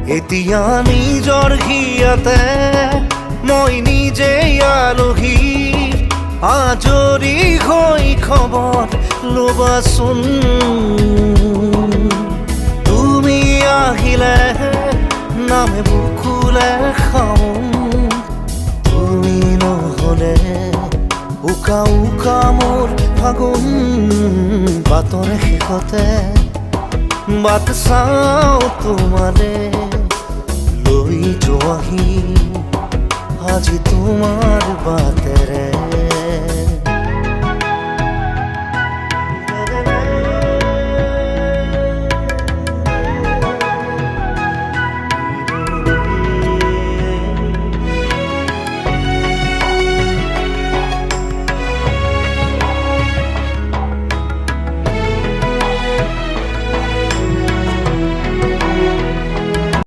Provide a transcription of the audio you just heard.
এতিয়া নিজৰ ঘিয়াতে মই নিজেই আলহী আজৰি হৈ খবৰ ল'বাচোন তুমি আহিলে নামে বুকুলে খাওঁ তুমি নহ'লে উকা উকা মোৰ ফাগুন বাটৰ শেষতে বাট চাওঁ তোমালে